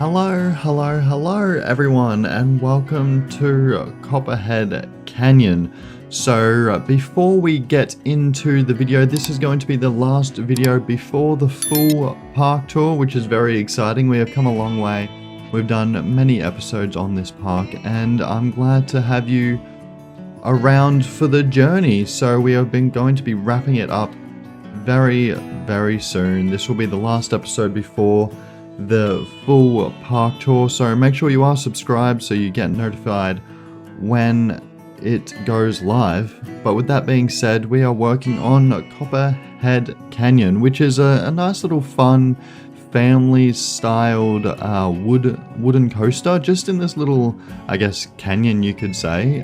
Hello everyone, and welcome to Copperhead Canyon. So before we get into the video, this is going to be the last video before the full park tour, which is very exciting. We have come a long way. We've done many episodes on this park, and I'm glad to have you around for the journey. So we have been going to be wrapping it up very soon. This will be the last episode before the full park tour, so make sure you are subscribed so you get notified when it goes live. But with that being said, we are working on Copperhead Canyon, which is a nice little fun family styled wooden coaster, just in this little, I guess, canyon you could say,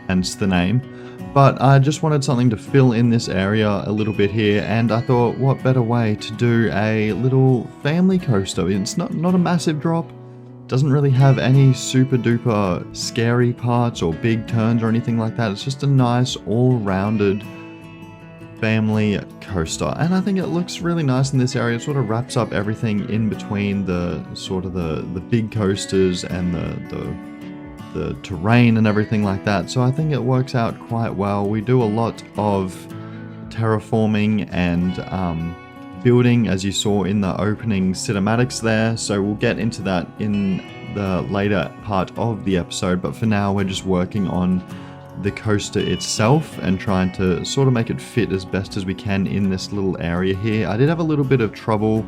hence the name. But I just wanted something to fill in this area a little bit here, and I thought what better way to do a little family coaster. It's not a massive drop, doesn't really have any super duper scary parts or big turns or anything like that. It's just a nice all-rounded family coaster, and I think it looks really nice in this area. It sort of wraps up everything in between the sort of the big coasters and the terrain and everything like that. So I think it works out quite well. We do a lot of terraforming and building, as you saw in the opening cinematics there. So we'll get into that in the later part of the episode. But for now, we're just working on the coaster itself and trying to sort of make it fit as best as we can in this little area here. I did have a little bit of trouble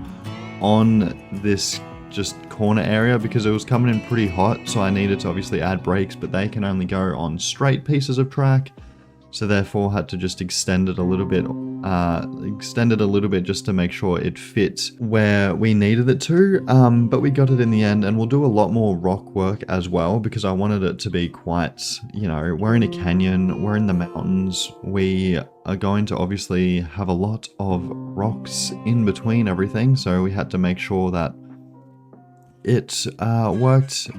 on this just corner area because it was coming in pretty hot, so I needed to obviously add brakes, but they can only go on straight pieces of track, so therefore had to just extend it a little bit just to make sure it fits where we needed it to. But we got it in the end, and we'll do a lot more rock work as well because I wanted it to be quite, you know, we're in a canyon, we're in the mountains, we are going to obviously have a lot of rocks in between everything, so we had to make sure that it worked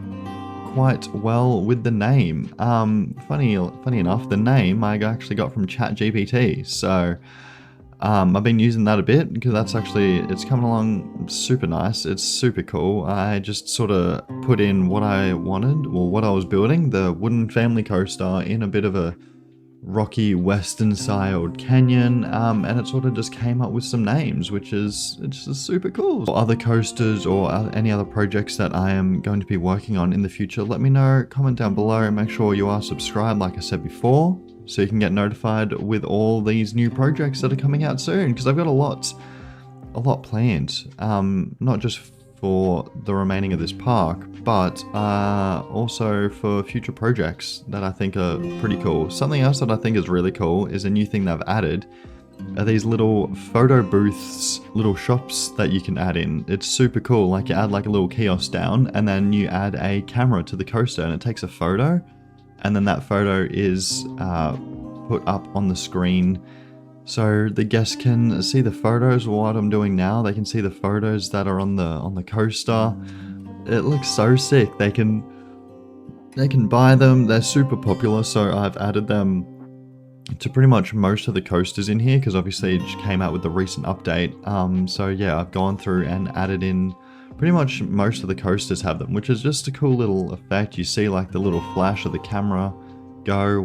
quite well with the name. Funny enough, the name I actually got from ChatGPT, so I've been using that a bit because it's coming along super nice. It's super cool. I just sort of put in what I wanted, or what I was building, the wooden family coaster in a bit of a rocky western styled canyon, and it sort of just came up with some names, which is just super cool. For other coasters or any other projects that I am going to be working on in the future, let me know, comment down below, and make sure you are subscribed like I said before, so you can get notified with all these new projects that are coming out soon, because I've got a lot planned, not just for the remaining of this park, but also for future projects that I think are pretty cool. Something else that I think is really cool is a new thing they've added are these little photo booths, little shops that you can add in. It's super cool. Like, you add like a little kiosk down, and then you add a camera to the coaster, and it takes a photo, and then that photo is put up on the screen, so the guests can see the photos. What I'm doing now, they can see the photos that are on the coaster. It looks so sick. They can buy them. They're super popular, so I've added them to pretty much most of the coasters in here, because obviously it just came out with the recent update. So yeah, I've gone through and added in pretty much most of the coasters have them, which is just a cool little effect. You see like the little flash of the camera go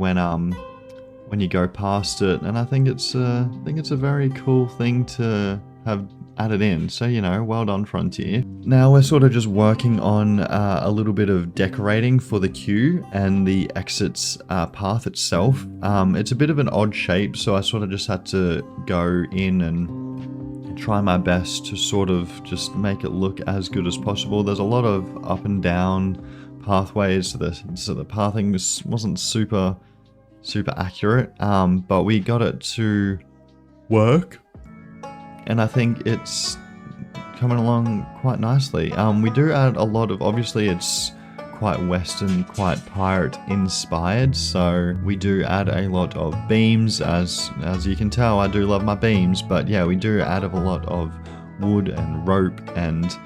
when you go past it, and I think it's a very cool thing to have added in. So, you know, well done, Frontier. Now we're sort of just working on a little bit of decorating for the queue and the exits path itself. It's a bit of an odd shape, so I sort of just had to go in and try my best to sort of just make it look as good as possible. There's a lot of up and down pathways, so the pathing wasn't super accurate, but we got it to work, and I think it's coming along quite nicely. We do add a lot of, obviously it's quite western, quite pirate inspired, so we do add a lot of beams. As you can tell, I do love my beams, but yeah, we do add a lot of wood and rope, and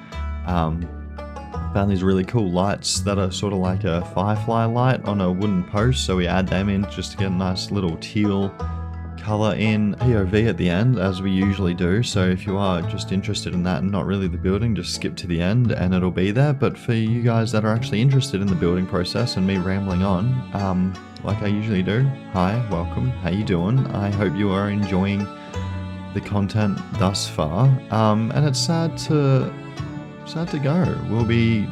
found these really cool lights that are sort of like a firefly light on a wooden post, so we add them in just to get a nice little teal color in POV at the end, as we usually do. So if you are just interested in that and not really the building, just skip to the end and it'll be there. But for you guys that are actually interested in the building process and me rambling on, like I usually do, hi, welcome, how you doing? I hope you are enjoying the content thus far. And it's sad to go. We'll be,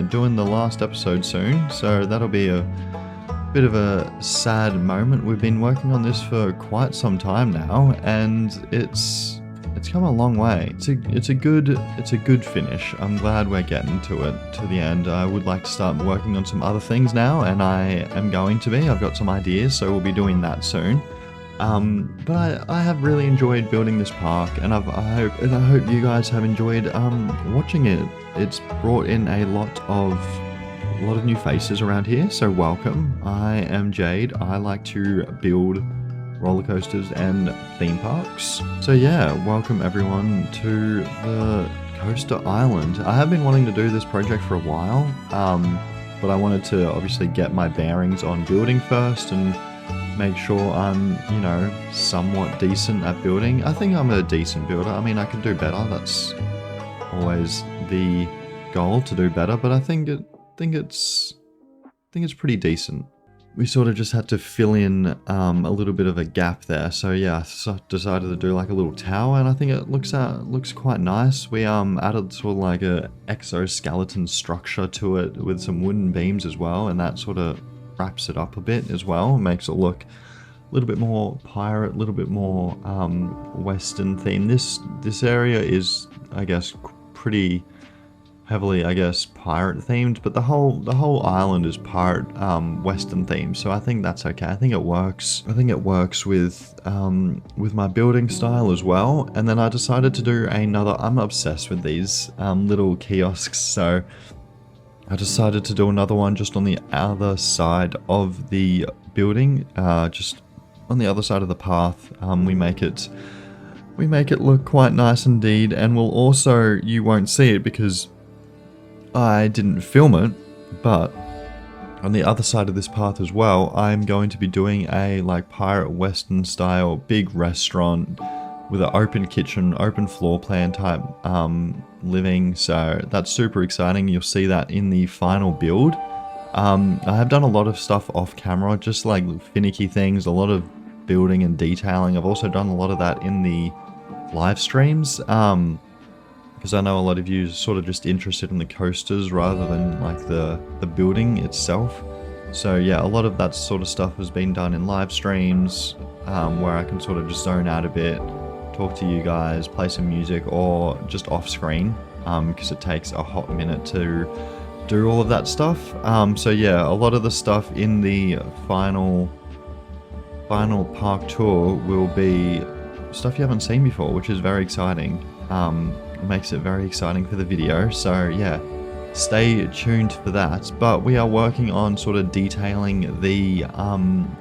doing the last episode soon, so that'll be a bit of a sad moment. We've been working on this for quite some time now, and it's come a long way. It's a good finish. I'm glad we're getting to the end. I would like to start working on some other things now, and I am going to be. I've got some ideas, so we'll be doing that soon. But I have really enjoyed building this park, and I hope you guys have enjoyed watching it. It's brought in a lot of new faces around here, so welcome. I am Jade. I like to build roller coasters and theme parks. So yeah, welcome everyone to the Coaster Island. I have been wanting to do this project for a while, but I wanted to obviously get my bearings on building first and make sure I'm, somewhat decent at building. I think I'm a decent builder. I mean, I could do better. That's always the goal, to do better, but I think it's pretty decent. We sort of just had to fill in a little bit of a gap there. So yeah, I decided to do like a little tower, and I think it looks quite nice. We added sort of like a exoskeleton structure to it with some wooden beams as well, and that sort of wraps it up a bit as well. Makes it look a little bit more pirate, a little bit more Western theme. This area is, I guess, pretty heavily, I guess, pirate themed, but the whole island is pirate Western themed, so I think that's okay. I think it works. I think it works with my building style as well. And then I decided to do another. I'm obsessed with these little kiosks, so I decided to do another one just on the other side of the building, just on the other side of the path. We make it look quite nice indeed, and we'll also, you won't see it because I didn't film it, but on the other side of this path as well, I'm going to be doing a like pirate Western style big restaurant with an open kitchen, open floor plan type living. So that's super exciting. You'll see that in the final build. I have done a lot of stuff off camera, just like finicky things, a lot of building and detailing. I've also done a lot of that in the live streams, because I know a lot of you are sort of just interested in the coasters rather than like the building itself. So yeah, a lot of that sort of stuff has been done in live streams, where I can sort of just zone out a bit, talk to you guys, play some music, or just off screen, because it takes a hot minute to do all of that stuff. So yeah, a lot of the stuff in the final park tour will be stuff you haven't seen before, which is very exciting. It makes it very exciting for the video. So yeah, stay tuned for that. But we are working on sort of detailing the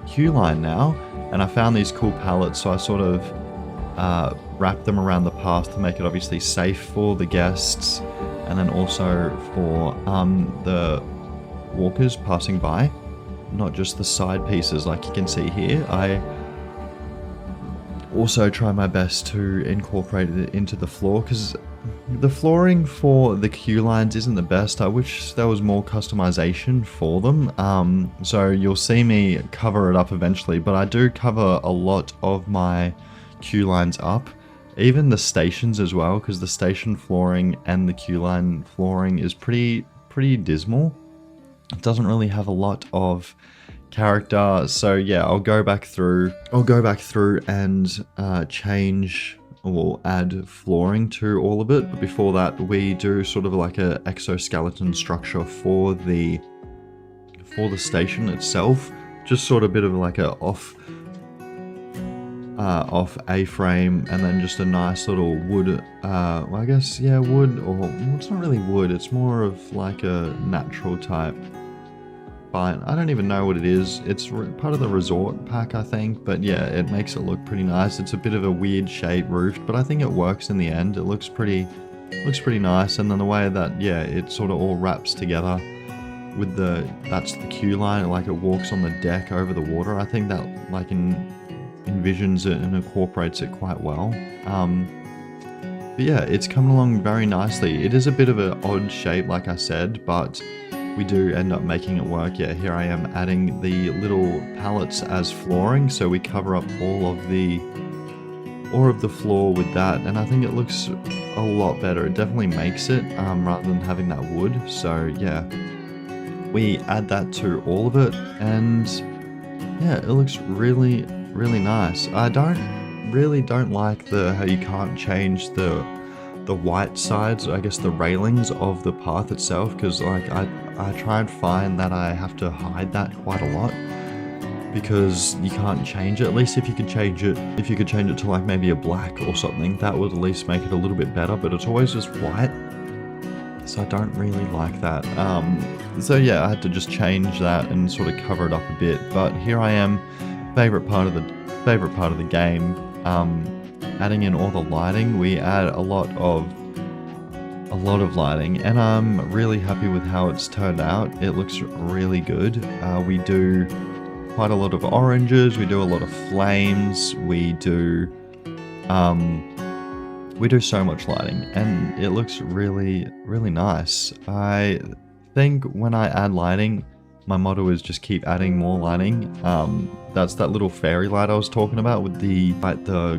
queue line now, and I found these cool pallets, so I sort of wrap them around the path to make it obviously safe for the guests, and then also for the walkers passing by, not just the side pieces like you can see here. I also try my best to incorporate it into the floor, because the flooring for the queue lines isn't the best. I wish there was more customization for them. So you'll see me cover it up eventually, but I do cover a lot of my queue lines up, even the stations as well, because the station flooring and the queue line flooring is pretty dismal. It doesn't really have a lot of character. So yeah, I'll go back through and change or add flooring to all of it. But before that, we do sort of like a exoskeleton structure for the station itself, just sort of a bit of like a off A-frame, and then just a nice little wood, well, I guess, yeah, wood, or well, it's not really wood, it's more of like a natural type. Fine, I don't even know what it is. It's part of the resort pack, I think, but yeah, it makes it look pretty nice. It's a bit of a weird shaped roof, but I think it works in the end. It looks pretty nice, and then the way that, yeah, it sort of all wraps together with that's the queue line, like it walks on the deck over the water. I think that, like, in envisions it and incorporates it quite well. But yeah, it's coming along very nicely. It is a bit of an odd shape, like I said, but we do end up making it work. Yeah, here I am adding the little pallets as flooring, so we cover up all of the floor with that, and I think it looks a lot better. It definitely makes it, rather than having that wood. So yeah, we add that to all of it, and yeah, it looks really, really nice. I really don't like how you can't change the white sides, I guess the railings of the path itself, because like I try and find that I have to hide that quite a lot, because you can't change it. At least if you could change it to like maybe a black or something, that would at least make it a little bit better, but it's always just white, so I don't really like that. So yeah, I had to just change that and sort of cover it up a bit. But here I am, favorite part of the game, adding in all the lighting. We add a lot of lighting, and I'm really happy with how it's turned out. It looks really good. We do quite a lot of oranges, we do a lot of flames, we do so much lighting, and it looks really, really nice. I think when I add lighting, my motto is just keep adding more lighting. That's that little fairy light I was talking about with the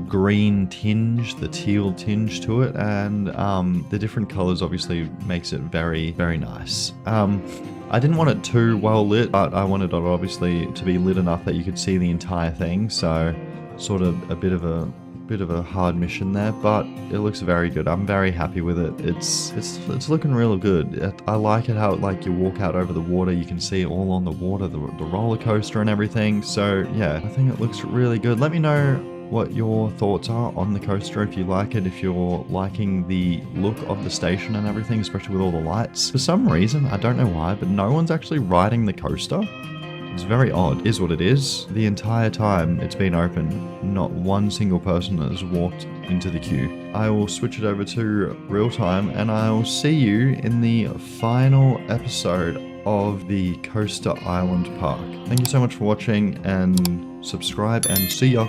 green tinge, the teal tinge to it, and the different colors obviously makes it very, very nice. I didn't want it too well lit, but I wanted it obviously to be lit enough that you could see the entire thing, so sort of a bit of a hard mission there, but it looks very good. I'm very happy with it. It's looking real good. I like it how like you walk out over the water, you can see it all on the water, the roller coaster and everything. So yeah, I think it looks really good. Let me know what your thoughts are on the coaster, if you like it, if you're liking the look of the station and everything, especially with all the lights. For some reason, I don't know why, but no one's actually riding the coaster. It's very odd, is what it is. The entire time it's been open, not one single person has walked into the queue. I will switch it over to real time, and I will see you in the final episode of the Coaster Island Park. Thank you so much for watching, and subscribe, and see ya.